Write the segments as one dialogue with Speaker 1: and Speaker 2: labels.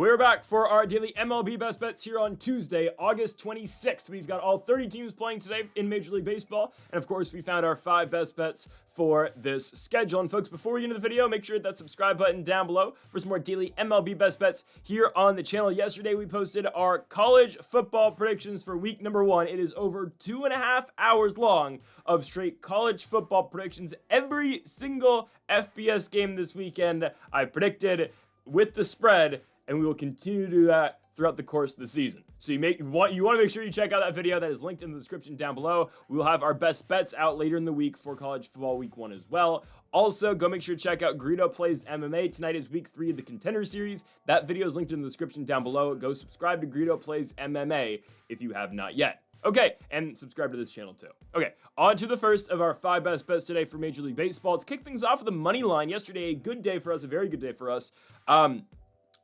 Speaker 1: We're back for our daily MLB Best Bets here on Tuesday, August 26th. We've got all 30 teams playing today in Major League Baseball. And of course, we found our 5 best bets for this schedule. And folks, before we get into the video, make sure to hit that subscribe button down below for some more daily MLB Best Bets here on the channel. Yesterday, we posted our college football predictions for week number 1. It is over 2.5 hours long of straight college football predictions. Every single FBS game this weekend, I predicted with the spread, and we will continue to do that throughout the course of the season. So you want to make sure you check out that video that is linked in the description down below. We will have our best bets out later in the week for college football week 1 as well. Also, go make sure to check out Greedo Plays MMA. Tonight is week 3 of the Contender Series. That video is linked in the description down below. Go subscribe to Greedo Plays MMA if you have not yet. Okay, and subscribe to this channel too. Okay, on to the first of our 5 best bets today for Major League Baseball. Let's kick things off with the money line. Yesterday, a good day for us, a very good day for us.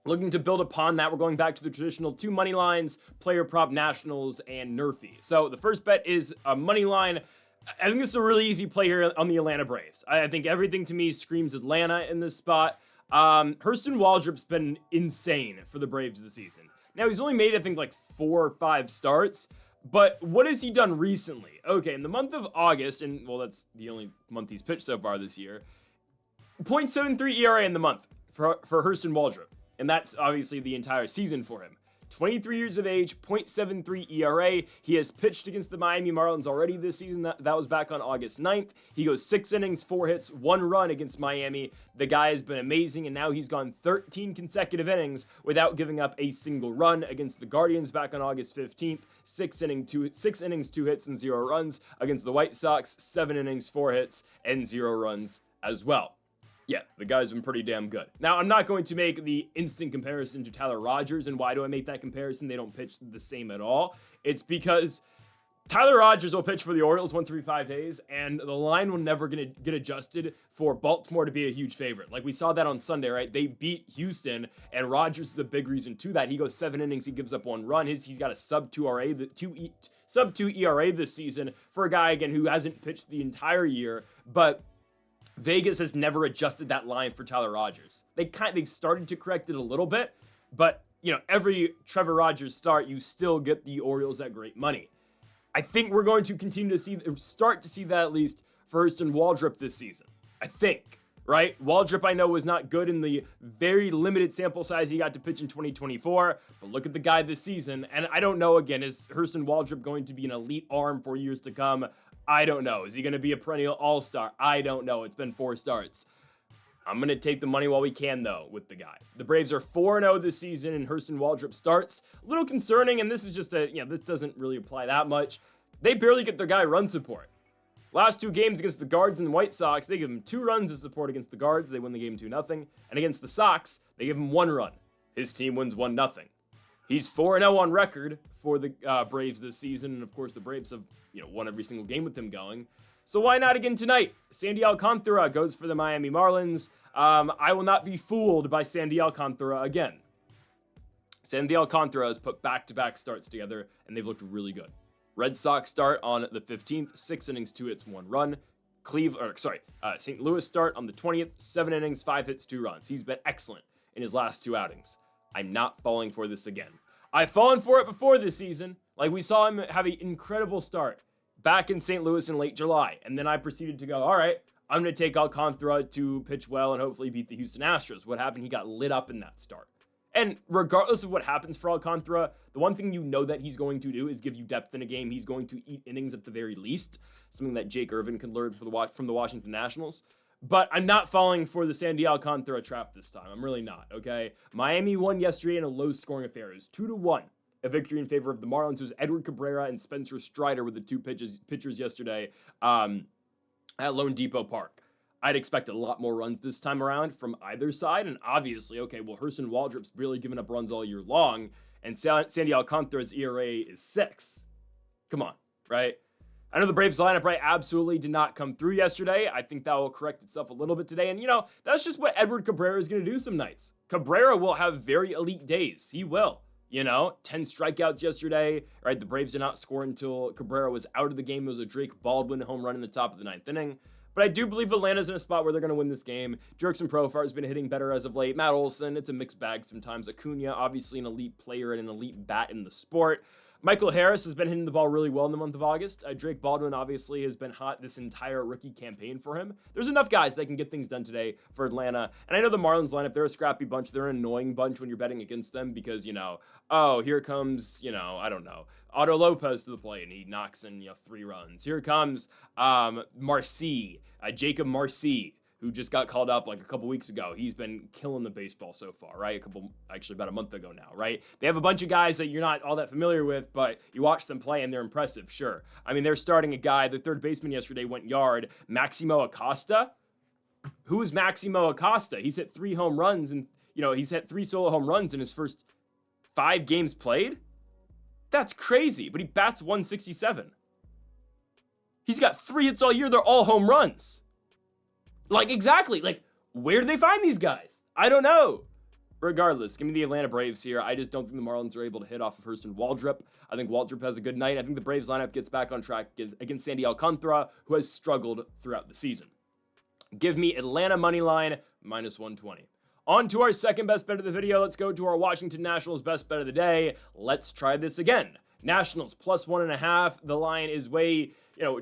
Speaker 1: Looking to build upon that, we're going back to the traditional 2 money lines, player prop nationals, and nerfy. So the first bet is a money line. I think this is a really easy play here on the Atlanta Braves. I think everything to me screams Atlanta in this spot. Hurston Waldrop's been insane for the Braves this season. Now, he's only made, I think, like 4 or 5 starts. But what has he done recently? Okay, in the month of August, and well, that's the only month he's pitched so far this year, 0.73 ERA in the month for Hurston Waldrop. And that's obviously the entire season for him. 23 years of age, 0.73 ERA. He has pitched against the Miami Marlins already this season. That was back on August 9th. He goes 6 innings, 4 hits, 1 run against Miami. The guy has been amazing, and now he's gone 13 consecutive innings without giving up a single run against the Guardians back on August 15th. 6 innings, 2 hits, and 0 runs. Against the White Sox, 7 innings, 4 hits, and 0 runs as well. Yeah, the guy's been pretty damn good. Now, I'm not going to make the instant comparison to Tyler Rogers, and why do I make that comparison? They don't pitch the same at all. It's because Tyler Rogers will pitch for the Orioles once every 5 days, and the line will never get adjusted for Baltimore to be a huge favorite. Like we saw that on Sunday, right? They beat Houston, and Rogers is a big reason to that. He goes 7 innings, he gives up 1 run. He's got a sub-2 ERA this season for a guy, again, who hasn't pitched the entire year, but Vegas has never adjusted that line for Tyler Rogers. They've started to correct it a little bit, but every Trevor Rogers start, you still get the Orioles at great money. I think we're going to start to see that at least for Hurston Waldrop this season. I think, right? Waldrop, I know, was not good in the very limited sample size he got to pitch in 2024, but look at the guy this season, and I don't know, again, is Hurston Waldrop going to be an elite arm for years to come? I don't know. Is he going to be a perennial all-star? I don't know. It's been 4 starts. I'm going to take the money while we can, though, with the guy. The Braves are 4-0 this season, and Hurston Waldrop starts. A little concerning, and this is just this doesn't really apply that much. They barely get their guy run support. Last 2 games against the Guards and the White Sox, they give him 2 runs of support against the Guards. They win the game 2-0. And against the Sox, they give him 1 run. His team wins 1-0. He's 4-0 on record for the Braves this season, and of course the Braves have won every single game with him going. So why not again tonight? Sandy Alcantara goes for the Miami Marlins. I will not be fooled by Sandy Alcantara again. Sandy Alcantara has put back-to-back starts together, and they've looked really good. Red Sox start on the 15th, 6 innings, 2 hits, 1 run. St. Louis start on the 20th, 7 innings, 5 hits, 2 runs. He's been excellent in his last 2 outings. I'm not falling for this again. I've fallen for it before this season. Like we saw him have an incredible start back in St. Louis in late July. And then I proceeded to go, all right, I'm going to take Alcantara to pitch well and hopefully beat the Houston Astros. What happened? He got lit up in that start. And regardless of what happens for Alcantara, the one thing you know that he's going to do is give you depth in a game. He's going to eat innings at the very least, something that Jake Irvin can learn from the Washington Nationals. But I'm not falling for the Sandy Alcantara trap this time. I'm really not, okay? Miami won yesterday in a low-scoring affair. It was 2-1, a victory in favor of the Marlins. It was Edward Cabrera and Spencer Strider with the 2 pitchers yesterday at Lone Depot Park. I'd expect a lot more runs this time around from either side. And obviously, okay, well, Hurston Waldrop's really given up runs all year long, and Sandy Alcantara's ERA is 6. Come on, right? I know the Braves lineup, right, absolutely did not come through yesterday. I think that will correct itself a little bit today. And, that's just what Edward Cabrera is going to do some nights. Cabrera will have very elite days. He will. 10 strikeouts yesterday, right? The Braves did not score until Cabrera was out of the game. It was a Drake Baldwin home run in the top of the 9th inning. But I do believe Atlanta's in a spot where they're going to win this game. Jerkson Profar has been hitting better as of late. Matt Olson, it's a mixed bag sometimes. Acuna, obviously an elite player and an elite bat in the sport. Michael Harris has been hitting the ball really well in the month of August. Drake Baldwin obviously has been hot this entire rookie campaign for him. There's enough guys that can get things done today for Atlanta. And I know the Marlins lineup, they're a scrappy bunch. They're an annoying bunch when you're betting against them because, oh, here comes, I don't know, Otto Lopez to the plate and he knocks in, 3 runs. Here comes Marcy, Jacob Marcy, who just got called up like a couple weeks ago. He's been killing the baseball so far, right? About a month ago now, right? They have a bunch of guys that you're not all that familiar with, but you watch them play and they're impressive, sure. I mean, they're starting a guy, the third baseman yesterday went yard, Maximo Acosta. Who is Maximo Acosta? He's hit 3 home runs and, he's hit 3 solo home runs in his first 5 games played? That's crazy, but he bats 167. He's got 3 hits all year, they're all home runs. Exactly. Where do they find these guys? I don't know. Regardless, give me the Atlanta Braves here. I just don't think the Marlins are able to hit off of Hurston Waldrep. I think Waldrep has a good night. I think the Braves lineup gets back on track against Sandy Alcantara, who has struggled throughout the season. Give me Atlanta money line, -120. On to our second best bet of the video. Let's go to our Washington Nationals best bet of the day. Let's try this again. Nationals +1.5. The line is way,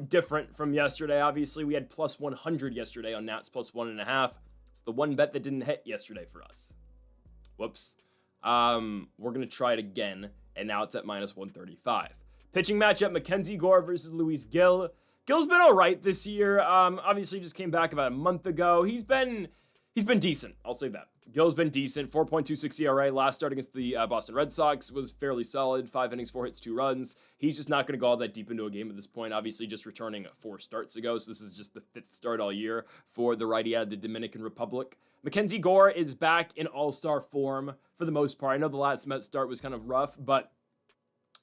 Speaker 1: different from yesterday. Obviously, we had +100 yesterday on Nats +1.5. It's the one bet that didn't hit yesterday for us. Whoops. We're going to try it again, and now it's at -135. Pitching matchup, Mackenzie Gore versus Luis Gil. Gil's been all right this year. Obviously, just came back about a month ago. He's been decent. I'll say that. Gil's been decent. 4.26 ERA. Last start against the Boston Red Sox was fairly solid. 5 innings, 4 hits, 2 runs. He's just not going to go all that deep into a game at this point. Obviously, just returning 4 starts ago. So this is just the 5th start all year for the righty out of the Dominican Republic. Mackenzie Gore is back in all-star form for the most part. I know the last Mets start was kind of rough, but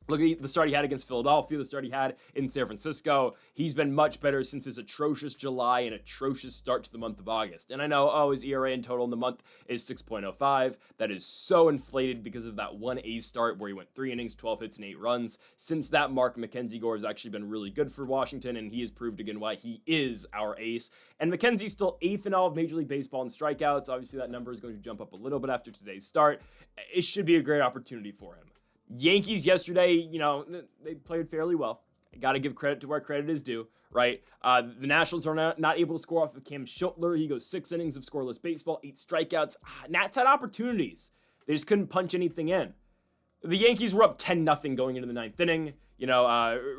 Speaker 1: look at the start he had against Philadelphia, the start he had in San Francisco. He's been much better since his atrocious July and atrocious start to the month of August. And I know, his ERA in total in the month is 6.05. That is so inflated because of that 1A start where he went 3 innings, 12 hits, and 8 runs. Since that mark, Mackenzie Gore has actually been really good for Washington, and he has proved again why he is our ace. And Mackenzie's still 8th in all of Major League Baseball in strikeouts. Obviously, that number is going to jump up a little bit after today's start. It should be a great opportunity for him. Yankees yesterday, they played fairly well. Got to give credit to where credit is due, right? The Nationals are not able to score off of Cam Schultler. He goes 6 innings of scoreless baseball, 8 strikeouts. Nats had opportunities. They just couldn't punch anything in. The Yankees were up 10-0 going into the 9th inning.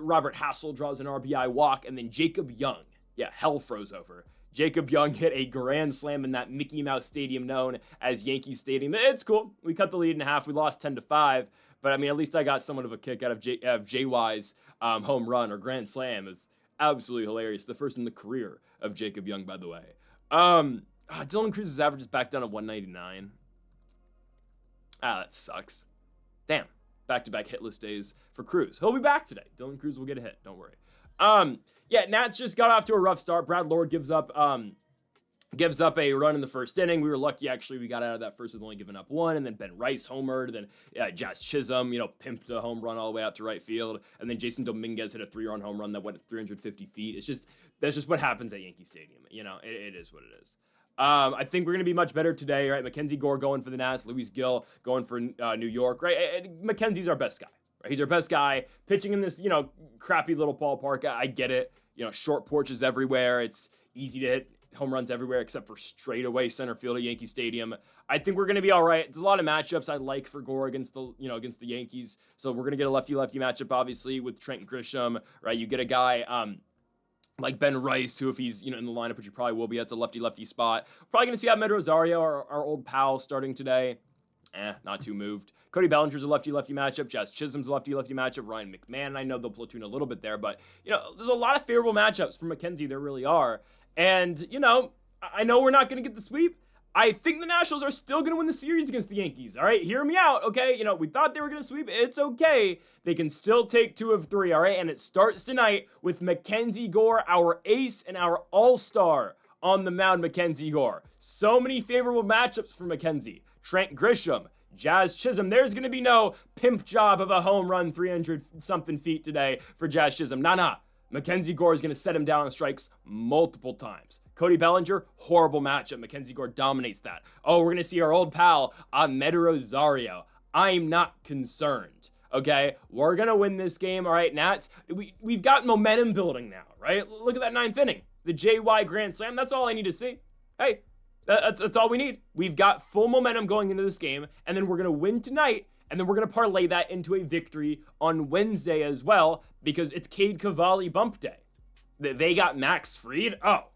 Speaker 1: Robert Hassel draws an RBI walk, and then Jacob Young. Yeah, hell froze over. Jacob Young hit a grand slam in that Mickey Mouse Stadium known as Yankee Stadium. It's cool. We cut the lead in half. We lost 10-5. But, at least I got somewhat of a kick out of JY's home run or grand slam. Is absolutely hilarious. The first in the career of Jacob Young, by the way. Dylan Cruz's average is back down to 199. That sucks. Damn. Back-to-back hitless days for Cruz. He'll be back today. Dylan Cruz will get a hit. Don't worry. Nats just got off to a rough start. Brad Lord gives up a run in the first inning. We were lucky, actually. We got out of that first with only giving up 1, and then Ben Rice homered, and then Jazz Chisholm, pimped a home run all the way out to right field, and then Jason Dominguez hit a 3-run home run that went 350 feet. That's just what happens at Yankee Stadium. It is what it is. I think we're going to be much better today, right? Mackenzie Gore going for the Nats, Luis Gil going for New York, right? And Mackenzie's our best guy, right? He's our best guy. Pitching in this, crappy little ballpark, I get it. Short porches everywhere. It's easy to hit home runs everywhere except for straightaway center field at Yankee Stadium. I think we're going to be all right. There's a lot of matchups I like for Gore against the Yankees. So we're going to get a lefty-lefty matchup, obviously, with Trent Grisham, right? You get a guy like Ben Rice, who if he's in the lineup, which he probably will be, that's a lefty-lefty spot. Probably going to see Ahmed Rosario, our old pal, starting today. Not too moved. Cody Bellinger's a lefty-lefty matchup. Jazz Chisholm's a lefty-lefty matchup. Ryan McMahon, I know they'll platoon a little bit there, but, there's a lot of favorable matchups for Mackenzie. There really are. And, I know we're not going to get the sweep. I think the Nationals are still going to win the series against the Yankees. All right, hear me out, okay? We thought they were going to sweep. It's okay. They can still take 2 of 3, all right? And it starts tonight with Mackenzie Gore, our ace and our all-star on the mound, Mackenzie Gore. So many favorable matchups for Mackenzie. Trent Grisham, Jazz Chisholm. There's going to be no pimp job of a home run 300-something feet today for Jazz Chisholm. Nah. Mackenzie Gore is going to set him down on strikes multiple times. Cody Bellinger, horrible matchup. Mackenzie Gore dominates that. Oh, we're going to see our old pal, Ahmed Rosario. I'm not concerned. Okay, we're going to win this game. All right, Nats, we've got momentum building now, right? Look at that 9th inning. The JY Grand Slam, that's all I need to see. Hey, that's all we need. We've got full momentum going into this game, and then we're going to win tonight, and then we're going to parlay that into a victory on Wednesday as well, because it's Cade Cavalli bump day. They got Max Fried. Oh,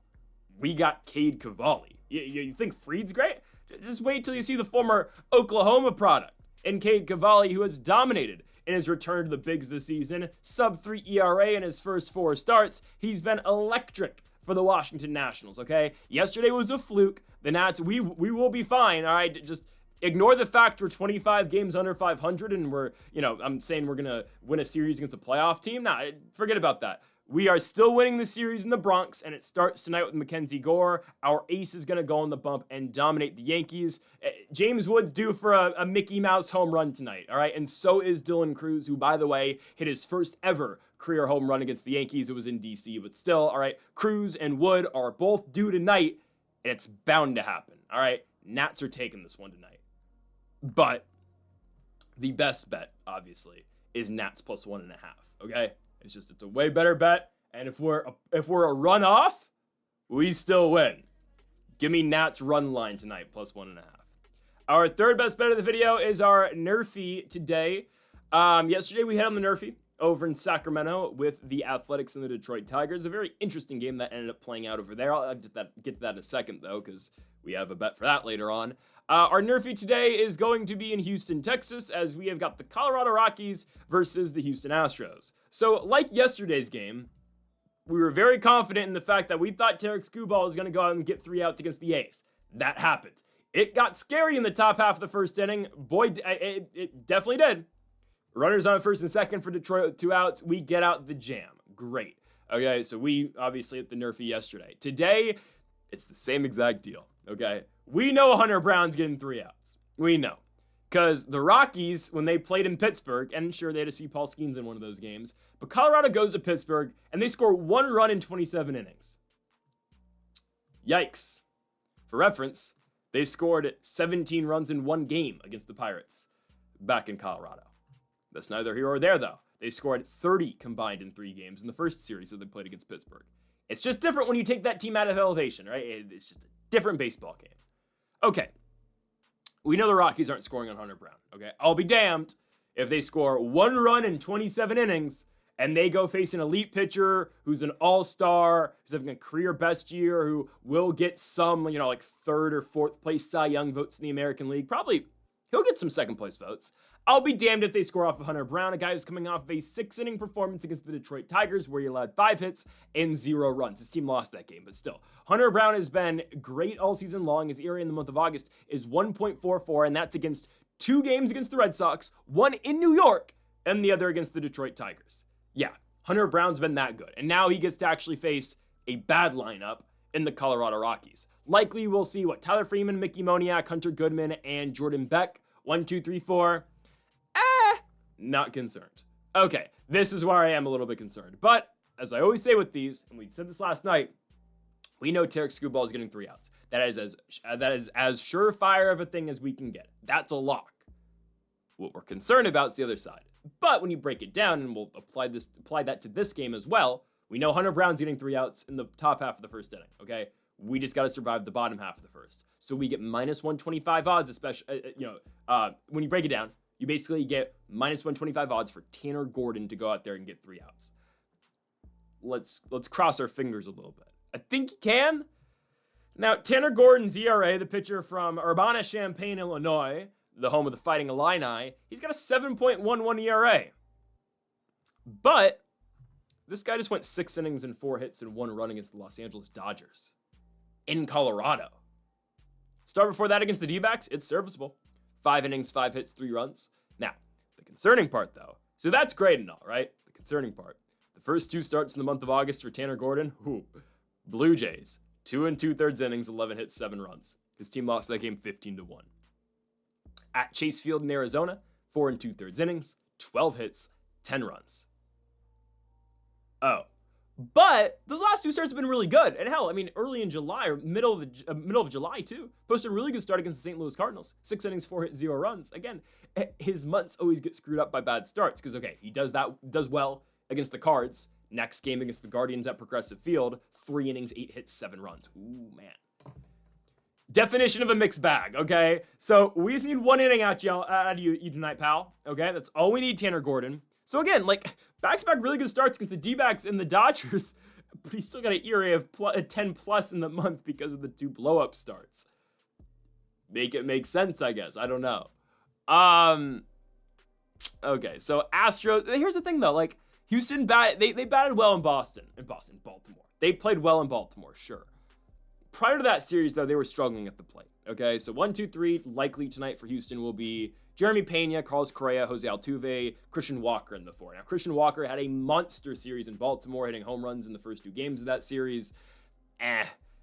Speaker 1: we got Cade Cavalli. You think Fried's great? Just wait till you see the former Oklahoma product in Cade Cavalli, who has dominated in his return to the bigs this season. Sub-3 ERA in his first 4 starts. He's been electric for the Washington Nationals, okay? Yesterday was a fluke. The Nats, we will be fine, all right? Just ignore the fact we're 25 games under 500 and we're, I'm saying we're going to win a series against a playoff team. Nah, forget about that. We are still winning the series in the Bronx, and it starts tonight with Mackenzie Gore. Our ace is going to go on the bump and dominate the Yankees. James Wood's due for a Mickey Mouse home run tonight, all right? And so is Dylan Cruz, who, by the way, hit his first ever career home run against the Yankees. It was in D.C., but still, all right? Cruz and Wood are both due tonight, and it's bound to happen, all right? Nats are taking this one tonight. But the best bet, obviously, is Nats plus 1.5, okay? It's a way better bet, and if we're a run off, we still win. Give me Nats run line tonight, plus 1.5. Our third best bet of the video is our Nerfy today. Yesterday we had on the Nerfy over in Sacramento with the Athletics and the Detroit Tigers. A very interesting game that ended up playing out over there. I'll get to that in a second, though, because we have a bet for that later on. Our Nerfy today is going to be in Houston, Texas, as we have got the Colorado Rockies versus the Houston Astros. So, like yesterday's game, we were very confident in the fact that we thought Tarek Skubal was going to go out and get 3 outs against the A's. That happened. It got scary in the top half of the first inning. Boy, it definitely did. Runners on first and second for Detroit, 2 outs. We get out the jam. Great. Okay, so we obviously hit the Nerfy yesterday. Today, it's the same exact deal. Okay, we know Hunter Brown's getting 3 outs. We know. Because the Rockies, when they played in Pittsburgh, and sure, they had to see Paul Skeens in one of those games, but Colorado goes to Pittsburgh, and they score 1 run in 27 innings. Yikes. For reference, they scored 17 runs in 1 game against the Pirates back in Colorado. That's neither here or there, though. They scored 30 combined in 3 games in the first series that they played against Pittsburgh. It's just different when you take that team out of elevation, right? It's just a different baseball game. Okay. We know the Rockies aren't scoring on Hunter Brown, okay? I'll be damned if they score 1 run in 27 innings and they go face an elite pitcher who's an all-star, who's having a career best year, who will get some, like 3rd or 4th place Cy Young votes in the American League. Probably he'll get some 2nd place votes. I'll be damned if they score off of Hunter Brown, a guy who's coming off of a 6-inning performance against the Detroit Tigers where he allowed 5 hits and 0 runs. His team lost that game, but still. Hunter Brown has been great all season long. His ERA in the month of August is 1.44, and that's against 2 games against the Red Sox, 1 in New York, and the other against the Detroit Tigers. Yeah, Hunter Brown's been that good, and now he gets to actually face a bad lineup in the Colorado Rockies. Likely we'll see, Tyler Freeman, Mickey Moniak, Hunter Goodman, and Jordan Beck. 1, 2, 3, 4. Not concerned. Okay, this is where I am a little bit concerned. But, as I always say with these, and we said this last night, we know Tarek Skubal is getting 3 outs. That is as surefire of a thing as we can get. That's a lock. What we're concerned about is the other side. But when you break it down, and we'll apply that to this game as well, we know Hunter Brown's getting 3 outs in the top half of the first inning, okay? We just got to survive the bottom half of the first. So we get minus 125 odds, especially, when you break it down, you basically get minus 125 odds for Tanner Gordon to go out there and get 3 outs. Let's cross our fingers a little bit. I think he can. Now, Tanner Gordon's ERA, the pitcher from Urbana-Champaign, Illinois, the home of the Fighting Illini, he's got a 7.11 ERA. But this guy just went 6 innings and 4 hits and 1 run against the Los Angeles Dodgers in Colorado. Start before that against the D-backs, it's serviceable. 5 innings, 5 hits, 3 runs. Now, the concerning part, though, so that's great and all, right? The concerning part. The first 2 starts in the month of August for Tanner Gordon. Blue Jays, 2 2/3 innings, 11 hits, 7 runs. His team lost that game 15-1. At Chase Field in Arizona, 4 2/3 innings, 12 hits, 10 runs. Oh, But those last 2 starts have been really good. And hell, I mean, early in July or middle of July too, posted a really good start against the St. Louis Cardinals. 6 innings, 4 hits, 0 runs. Again, his months always get screwed up by bad starts because, okay, he does well against the Cards. Next game against the Guardians at Progressive Field, 3 innings, 8 hits, 7 runs. Ooh, man. Definition of a mixed bag, okay? So we just need 1 inning out of you tonight, pal. Okay, that's all we need, Tanner Gordon. So again, like, back-to-back really good starts against the D-backs and the Dodgers, but he's still got an ERA of 10 plus in the month because of the 2 blow-up starts. Make it make sense, I guess. I don't know. Okay, so Astros. Here's the thing, though. Like, Houston they batted well in Baltimore. They played well in Baltimore, sure. Prior to that series, though, they were struggling at the plate. Okay, so 1, 2, 3 likely tonight for Houston will be Jeremy Pena, Carlos Correa, Jose Altuve, Christian Walker in the 4. Now, Christian Walker had a monster series in Baltimore, hitting home runs in the first 2 games of that series.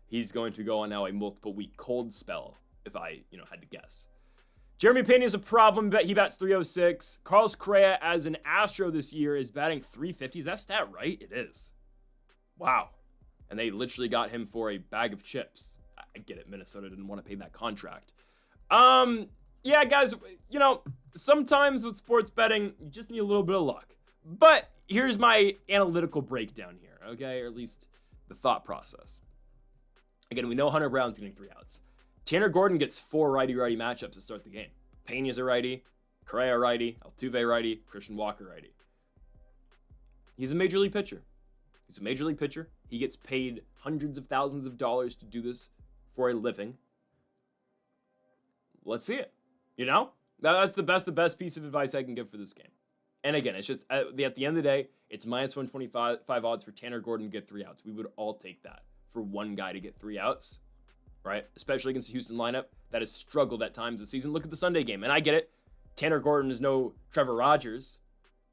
Speaker 1: He's going to go on now a multiple-week cold spell, if I, had to guess. Jeremy Pena is a problem, but he bats 306. Carlos Correa, as an Astro this year, is batting 350. Is that stat right? It is. Wow. And they literally got him for a bag of chips. I get it. Minnesota didn't want to pay that contract. Yeah, guys, sometimes with sports betting, you just need a little bit of luck. But here's my analytical breakdown here, okay? Or at least the thought process. Again, we know Hunter Brown's getting 3 outs. Tanner Gordon gets 4 righty-righty matchups to start the game. Pena's a righty, Correa righty, Altuve righty, Christian Walker righty. He's a major league pitcher. He's a major league pitcher. He gets paid hundreds of thousands of dollars to do this for a living. Let's see it. That's the best piece of advice I can give for this game. And again, it's just at the end of the day, it's minus 125 odds for Tanner Gordon to get 3 outs. We would all take that for one guy to get 3 outs, right? Especially against the Houston lineup that has struggled at times this season. Look at the Sunday game, and I get it. Tanner Gordon is no Trevor Rogers.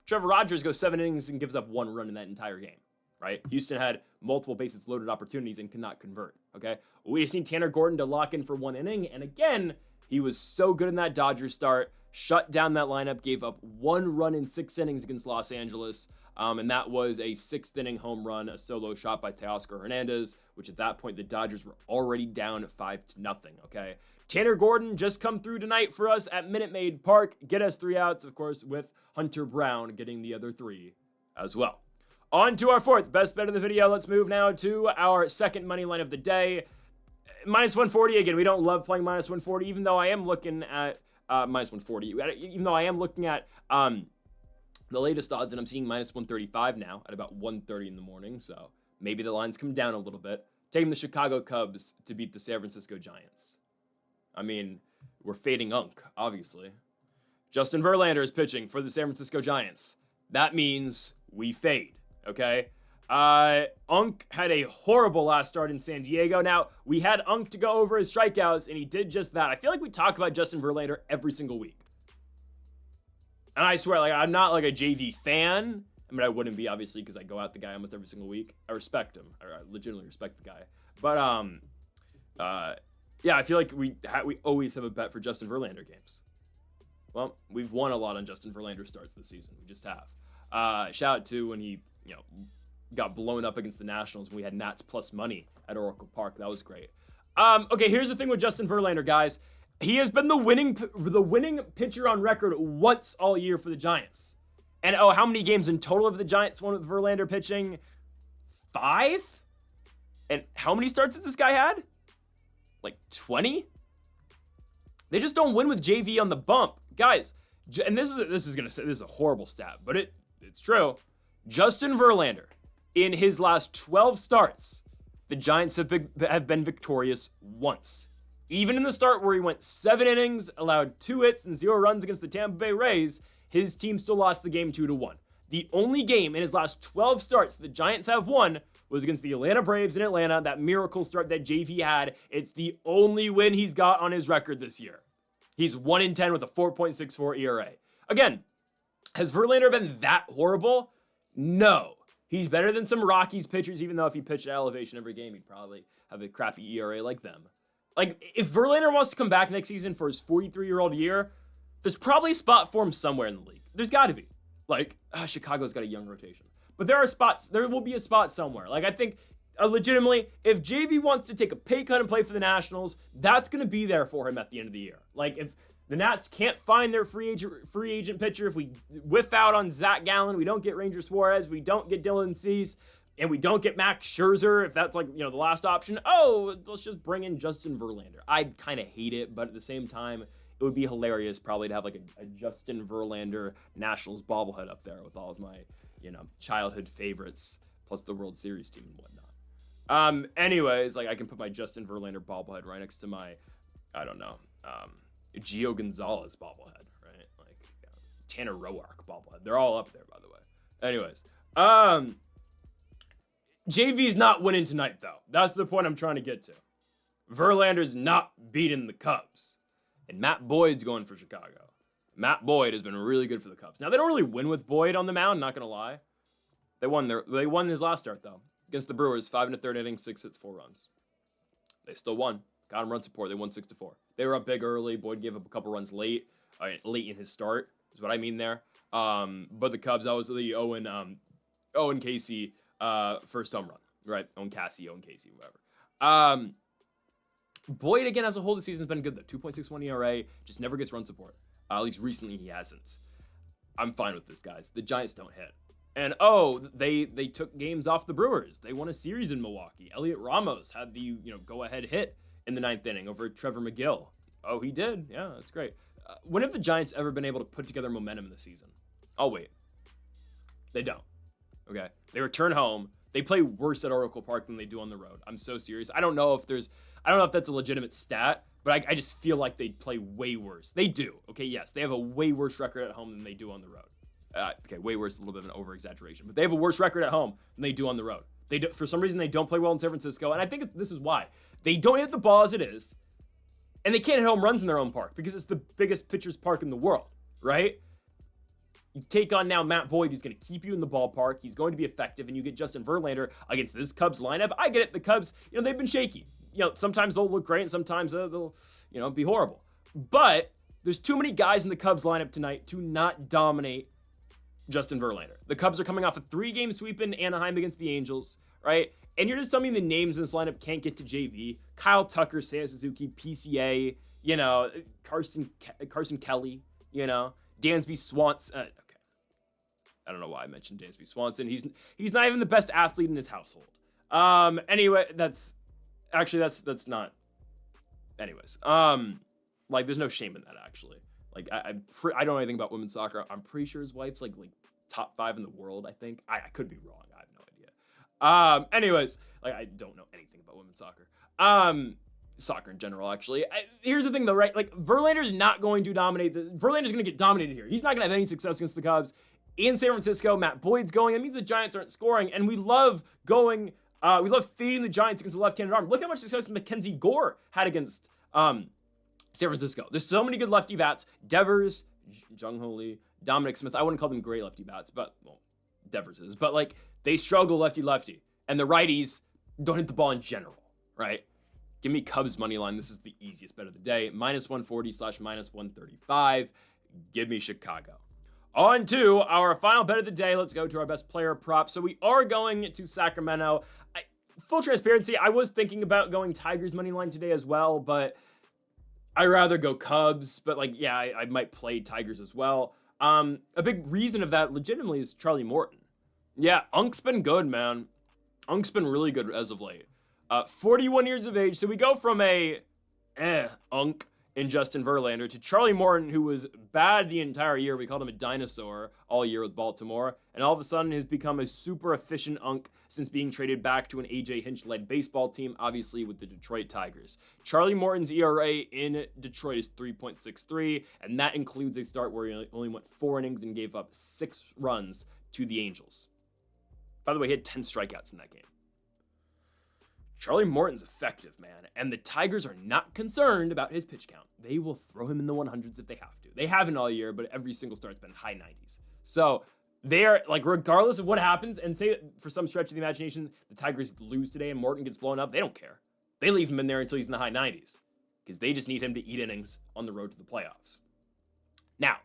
Speaker 1: Trevor Rogers goes 7 innings and gives up 1 run in that entire game. Right? Houston had multiple bases loaded opportunities and could not convert, okay? We just need Tanner Gordon to lock in for 1 inning, and again, he was so good in that Dodgers start, shut down that lineup, gave up 1 run in 6 innings against Los Angeles, and that was a 6th inning home run, a solo shot by Teoscar Hernandez, which at that point, the Dodgers were already down 5-0, okay? Tanner Gordon just come through tonight for us at Minute Maid Park, get us 3 outs, of course, with Hunter Brown getting the other 3 as well. On to our 4th best bet of the video. Let's move now to our second money line of the day. Minus 140. Again, we don't love playing minus 140, even though I am looking at minus 140. Even though I am looking at the latest odds, and I'm seeing minus 135 now at about 1:30 in the morning. So maybe the lines come down a little bit. Taking the Chicago Cubs to beat the San Francisco Giants. I mean, we're fading Unk, obviously. Justin Verlander is pitching for the San Francisco Giants. That means we fade. Okay, Unk had a horrible last start in San Diego. Now, we had Unk to go over his strikeouts, and he did just that. I feel like we talk about Justin Verlander every single week. And I swear, like, I'm not like a JV fan. I mean, I wouldn't be, obviously, because I go out the guy almost every single week. I respect him. I legitimately respect the guy. But, yeah, I feel like we always have a bet for Justin Verlander games. Well, we've won a lot on Justin Verlander starts this season. We just have. Shout out to when he got blown up against the Nationals. We had Nats plus money at Oracle Park. That was great. Okay, here's the thing with Justin Verlander, guys. He has been the winning pitcher on record once all year for the Giants. And how many games in total have the Giants won with Verlander pitching? 5? And how many starts has this guy had? Like 20? They just don't win with JV on the bump, guys. And this is a horrible stat, but it's true. Justin Verlander, in his last 12 starts, the Giants have been victorious once. Even in the start where he went 7 innings, allowed 2 hits and 0 runs against the Tampa Bay Rays, his team still lost the game 2-1. The only game in his last 12 starts the Giants have won was against the Atlanta Braves in Atlanta, that miracle start that JV had. It's the only win he's got on his record this year. He's 1-10 with a 4.64 ERA. Again, has Verlander been that horrible? No. He's better than some Rockies pitchers, even though if he pitched at elevation every game, he'd probably have a crappy ERA like them. Like, if Verlander wants to come back next season for his 43-year-old year, there's probably a spot for him somewhere in the league. There's got to be. Like, Chicago's got a young rotation. But there will be a spot somewhere. Like, I think legitimately, if JV wants to take a pay cut and play for the Nationals, that's going to be there for him at the end of the year. Like, if the Nats can't find their free agent pitcher, if we whiff out on Zach Gallen, we don't get Ranger Suarez, we don't get Dylan Cease, and we don't get Max Scherzer, if that's like, the last option, let's just bring in Justin Verlander. I'd kind of hate it, but at the same time, it would be hilarious probably to have like a Justin Verlander Nationals bobblehead up there with all of my, childhood favorites, plus the World Series team and whatnot. Anyways, like I can put my Justin Verlander bobblehead right next to my, I don't know, Gio Gonzalez bobblehead, right? Like Tanner Roark bobblehead. They're all up there, by the way. Anyways, JV's not winning tonight, though. That's the point I'm trying to get to. Verlander's not beating the Cubs. And Matt Boyd's going for Chicago. Matt Boyd has been really good for the Cubs. Now, they don't really win with Boyd on the mound, not going to lie. They won his last start, though. Against the Brewers, 5 1/3 innings, 6 hits, 4 runs. They still won. Got him run support. They won 6-4. They were up big early. Boyd gave up a couple runs late in his start, is what I mean there. But the Cubs, that was the Owen Casey first home run, right? Owen Casey, whatever. Boyd, again, as a whole this season has been good, though. 2.61 ERA, just never gets run support. At least recently he hasn't. I'm fine with this, guys. The Giants don't hit. And, they took games off the Brewers. They won a series in Milwaukee. Elliot Ramos had the, go-ahead hit in the 9th inning over Trevor McGill. Oh, he did? Yeah, that's great. When have the Giants ever been able to put together momentum in the season? I'll wait. They don't. Okay? They return home. They play worse at Oracle Park than they do on the road. I'm so serious. I don't know if that's a legitimate stat, but I just feel like they play way worse. They do. Okay, yes. They have a way worse record at home than they do on the road. Okay, way worse, a little bit of an over-exaggeration. But they have a worse record at home than they do on the road. For some reason, they don't play well in San Francisco, and I think this is why. They don't hit the ball as it is, and they can't hit home runs in their own park because it's the biggest pitcher's park in the world, right? You take on now Matt Boyd, who's going to keep you in the ballpark. He's going to be effective, and you get Justin Verlander against this Cubs lineup. I get it. The Cubs, they've been shaky. Sometimes they'll look great, and sometimes they'll, be horrible. But there's too many guys in the Cubs lineup tonight to not dominate Justin Verlander. The Cubs are coming off a 3-game sweep in Anaheim against the Angels, right? And you're just telling me the names in this lineup can't get to JV. Kyle Tucker, Seiya Suzuki, PCA, Carson Kelly, Dansby Swanson. Okay. I don't know why I mentioned Dansby Swanson. He's not even the best athlete in his household. Anyway, that's not. Anyways, like there's no shame in that actually. Like I don't know anything about women's soccer. I'm pretty sure his wife's like top 5 in the world. I think I could be wrong. I have no idea. Anyways, like I don't know anything about women's soccer. Soccer in general, actually. Here's the thing, though, right? Like Verlander's not going to dominate. Verlander's going to get dominated here. He's not going to have any success against the Cubs in San Francisco. Matt Boyd's going. That means the Giants aren't scoring, and we love going. We love feeding the Giants against the left-handed arm. Look how much success Mackenzie Gore had against San Francisco. There's so many good lefty bats. Devers, Jung Ho Lee, Dominic Smith. I wouldn't call them great lefty bats, but, well, Devers is. But, like, they struggle lefty-lefty. And the righties don't hit the ball in general, right? Give me Cubs money line. This is the easiest bet of the day. -140 / -135. Give me Chicago. On to our final bet of the day. Let's go to our best player prop. So we are going to Sacramento. Full transparency, I was thinking about going Tigers money line today as well, but I'd rather go Cubs. But like, yeah, I might play Tigers as well. A big reason of that legitimately is Charlie Morton. Yeah, Unk's been good, man. Unk's been really good as of late. 41 years of age. So we go from a Unk in Justin Verlander to Charlie Morton, who was bad the entire year. We called him a dinosaur all year with Baltimore. And all of a sudden has become a super efficient Unk since being traded back to an A.J. Hinch-led baseball team, obviously with the Detroit Tigers. Charlie Morton's ERA in Detroit is 3.63, and that includes a start where he only went 4 innings and gave up 6 runs to the Angels. By the way, he had 10 strikeouts in that game. Charlie Morton's effective, man, and the Tigers are not concerned about his pitch count. They will throw him in the 100s if they have to. They haven't all year, but every single start's been high 90s. So they are, like, regardless of what happens, and say for some stretch of the imagination, the Tigers lose today and Morton gets blown up, they don't care. They leave him in there until he's in the high 90s because they just need him to eat innings on the road to the playoffs. Now,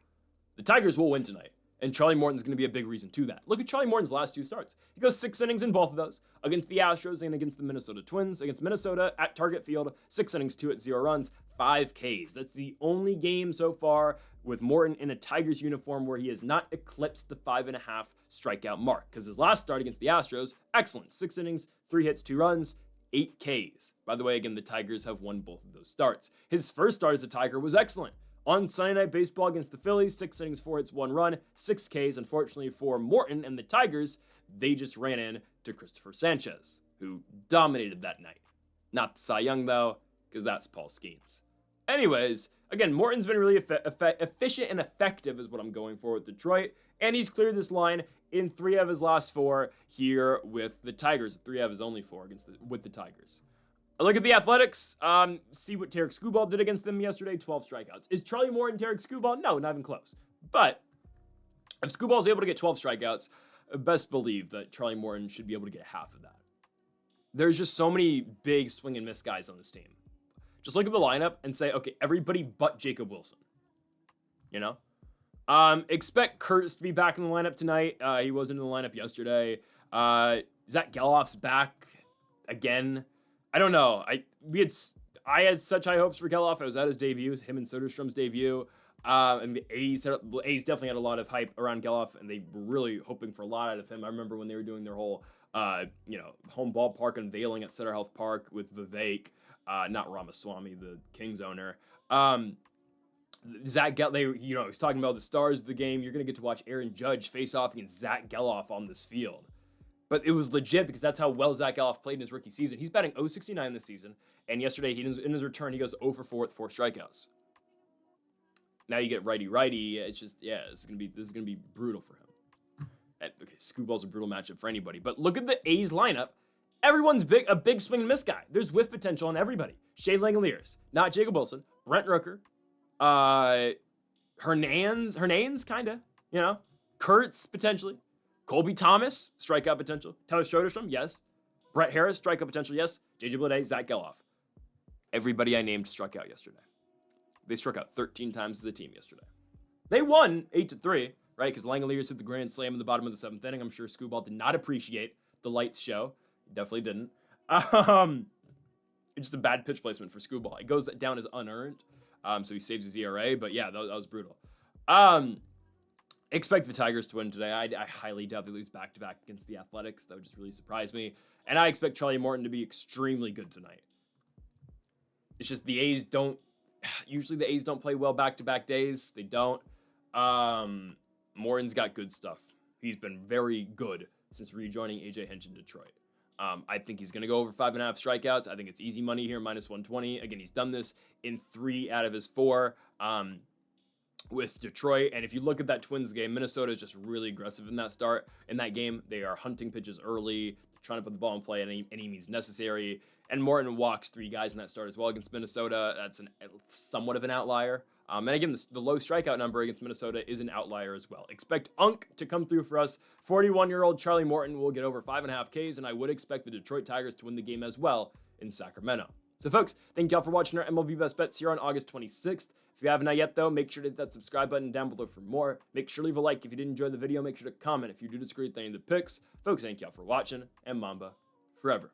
Speaker 1: the Tigers will win tonight, And Charlie Morton's going to be a big reason to that. Look at Charlie Morton's last 2 starts. He goes 6 innings in both of those, against the Astros and against the Minnesota Twins. Against Minnesota at Target Field, 6 innings, 2 hits, 0 runs, 5 Ks. That's the only game so far with Morton in a Tigers uniform where he has not eclipsed the 5.5 strikeout mark. Because his last start against the Astros, excellent. 6 innings, 3 hits, 2 runs, 8 Ks. By the way, again, the Tigers have won both of those starts. His first start as a Tiger was excellent. On Sunday Night Baseball against the Phillies, 6 innings, 4 hits, 1 run, 6 Ks. Unfortunately for Morton and the Tigers, they just ran in to Christopher Sanchez, who dominated that night. Not the Cy Young, though, because that's Paul Skeens. Anyways, again, Morton's been really efficient and effective is what I'm going for with Detroit, and he's cleared this line in 3 of his last 4 here with the Tigers. 3 of his only 4 with the Tigers. Look at the Athletics. See what Tarek Skubal did against them yesterday. 12 strikeouts. Is Charlie Morton Tarek Skubal? No, not even close. But if Skubal's able to get 12 strikeouts, best believe that Charlie Morton should be able to get half of that. There's just so many big swing and miss guys on this team. Just look at the lineup and say, okay, everybody but Jacob Wilson. You know? Expect Kurtz to be back in the lineup tonight. He wasn't in the lineup yesterday. Zach Geloff's back again. I don't know. I had such high hopes for Geloff. I was at his debut, him and Soderstrom's debut. And the A's definitely had a lot of hype around Geloff, and they were really hoping for a lot out of him. I remember when they were doing their whole, home ballpark unveiling at Sutter Health Park with Vivek, not Ramaswamy, the Kings owner. Zach Geloff, he was talking about the stars of the game. You're going to get to watch Aaron Judge face off against Zach Geloff on this field. But it was legit because that's how well Zach Geloff played in his rookie season. He's batting .069 this season, and yesterday in his return, he goes 0 for 4 with 4 strikeouts. Now you get righty-righty. It's just, this is gonna be brutal for him. Okay, Scooball's a brutal matchup for anybody. But look at the A's lineup. Everyone's a big swing and miss guy. There's whiff potential on everybody. Shea Langoliers, not Jacob Wilson, Brent Rooker, Hernandez, kinda, Kurtz potentially. Colby Thomas, strikeout potential. Tyler Soderstrom, yes. Brett Harris, strikeout potential, yes. JJ Bleday, Zach Geloff. Everybody I named struck out yesterday. They struck out 13 times as a team yesterday. They won 8-3, right? Because Langoliers hit the grand slam in the bottom of the 7th inning. I'm sure Scooball did not appreciate the lights show. He definitely didn't. It's just a bad pitch placement for Scooball. It goes down as unearned, so he saves his ERA. But yeah, that was brutal. Expect the Tigers to win today. I highly doubt they lose back-to-back against the Athletics. That would just really surprise me. And I expect Charlie Morton to be extremely good tonight. It's just the A's don't... Usually the A's don't play well back-to-back days. They don't. Morton's got good stuff. He's been very good since rejoining AJ Hinch in Detroit. I think he's going to go over 5.5 strikeouts. I think it's easy money here, -120. Again, he's done this in 3 out of his 4. With Detroit. And if you look at that Twins game, Minnesota is just really aggressive in that game. They are hunting pitches early, trying to put the ball in play at any means necessary. And Morton walks 3 guys in that start as well against Minnesota. That's somewhat of an outlier. And again, the low strikeout number against Minnesota is an outlier as well. Expect Unk to come through for us. 41-year-old Charlie Morton will get over 5.5 Ks, and I would expect the Detroit Tigers to win the game as well in Sacramento. So folks, thank y'all for watching our MLB Best Bets here on August 26th. If you haven't yet though, make sure to hit that subscribe button down below for more. Make sure to leave a like if you did enjoy the video. Make sure to comment if you do disagree with any of the picks. Folks, thank y'all for watching, and Mamba forever.